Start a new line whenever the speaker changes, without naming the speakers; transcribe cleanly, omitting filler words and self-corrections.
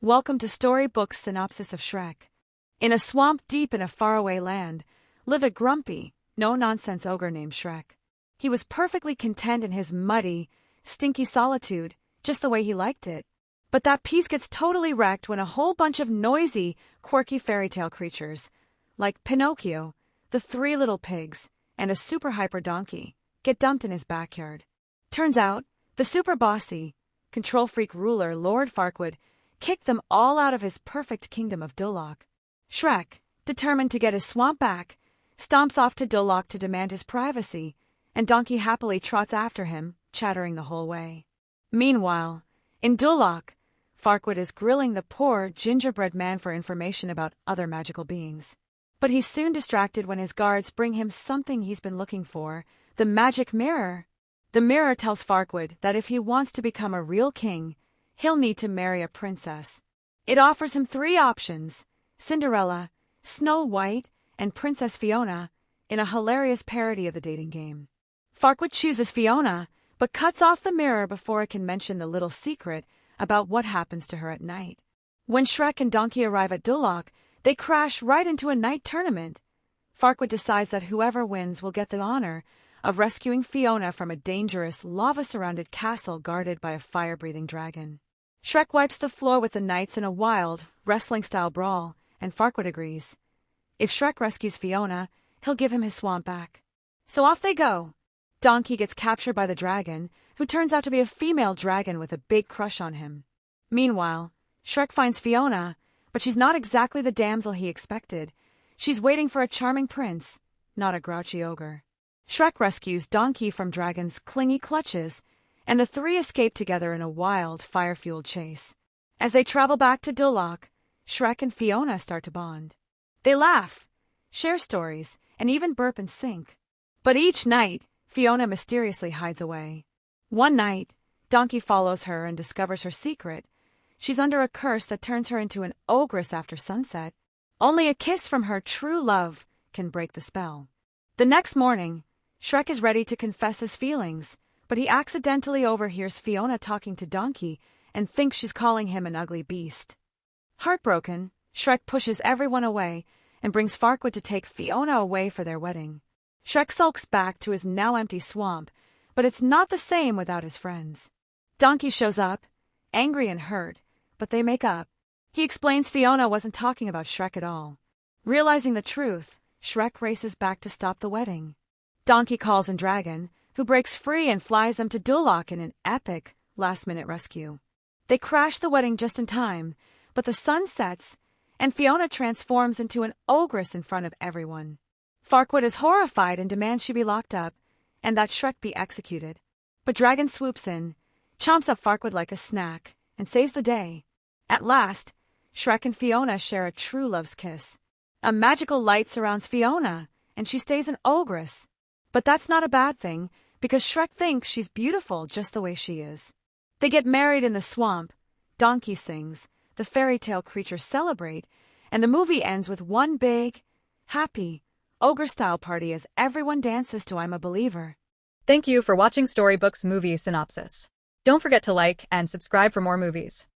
Welcome to Storybook's synopsis of Shrek. In a swamp deep in a faraway land, lived a grumpy, no-nonsense ogre named Shrek. He was perfectly content in his muddy, stinky solitude, just the way he liked it. But that peace gets totally wrecked when a whole bunch of noisy, quirky fairy tale creatures, like Pinocchio, the three little pigs, and a super hyper donkey, get dumped in his backyard. Turns out, the super bossy, control freak ruler Lord Farquaad kicked them all out of his perfect kingdom of Duloc. Shrek, determined to get his swamp back, stomps off to Duloc to demand his privacy, and Donkey happily trots after him, chattering the whole way. Meanwhile, in Duloc, Farquaad is grilling the poor gingerbread man for information about other magical beings. But he's soon distracted when his guards bring him something he's been looking for, the magic mirror. The mirror tells Farquaad that if he wants to become a real king, he'll need to marry a princess. It offers him three options: Cinderella, Snow White, and Princess Fiona, in a hilarious parody of the dating game. Farquaad chooses Fiona, but cuts off the mirror before it can mention the little secret about what happens to her at night. When Shrek and Donkey arrive at Duloc, they crash right into a night tournament. Farquaad decides that whoever wins will get the honor of rescuing Fiona from a dangerous, lava-surrounded castle guarded by a fire-breathing dragon. Shrek wipes the floor with the knights in a wild, wrestling-style brawl, and Farquaad agrees. If Shrek rescues Fiona, he'll give him his swamp back. So off they go. Donkey gets captured by the dragon, who turns out to be a female dragon with a big crush on him. Meanwhile, Shrek finds Fiona, but she's not exactly the damsel he expected. She's waiting for a charming prince, not a grouchy ogre. Shrek rescues Donkey from Dragon's clingy clutches, and the three escape together in a wild, fire-fueled chase. As they travel back to Duloc, Shrek and Fiona start to bond. They laugh, share stories, and even burp in sync. But each night, Fiona mysteriously hides away. One night, Donkey follows her and discovers her secret. She's under a curse that turns her into an ogress after sunset. Only a kiss from her true love can break the spell. The next morning, Shrek is ready to confess his feelings, but he accidentally overhears Fiona talking to Donkey and thinks she's calling him an ugly beast. Heartbroken, Shrek pushes everyone away and brings Farquaad to take Fiona away for their wedding. Shrek sulks back to his now empty swamp, but it's not the same without his friends. Donkey shows up, angry and hurt, but they make up. He explains Fiona wasn't talking about Shrek at all. Realizing the truth, Shrek races back to stop the wedding. Donkey calls in Dragon, who breaks free and flies them to Duloc in an epic, last-minute rescue. They crash the wedding just in time, but the sun sets, and Fiona transforms into an ogress in front of everyone. Farquaad is horrified and demands she be locked up, and that Shrek be executed. But Dragon swoops in, chomps up Farquaad like a snack, and saves the day. At last, Shrek and Fiona share a true love's kiss. A magical light surrounds Fiona, and she stays an ogress. But that's not a bad thing, because Shrek thinks she's beautiful just the way she is. They get married in the swamp, Donkey sings, the fairy tale creatures celebrate, and the movie ends with one big, happy, ogre-style party as everyone dances to I'm a Believer.
Thank you for watching Storybook's movie synopsis. Don't forget to like and subscribe for more movies.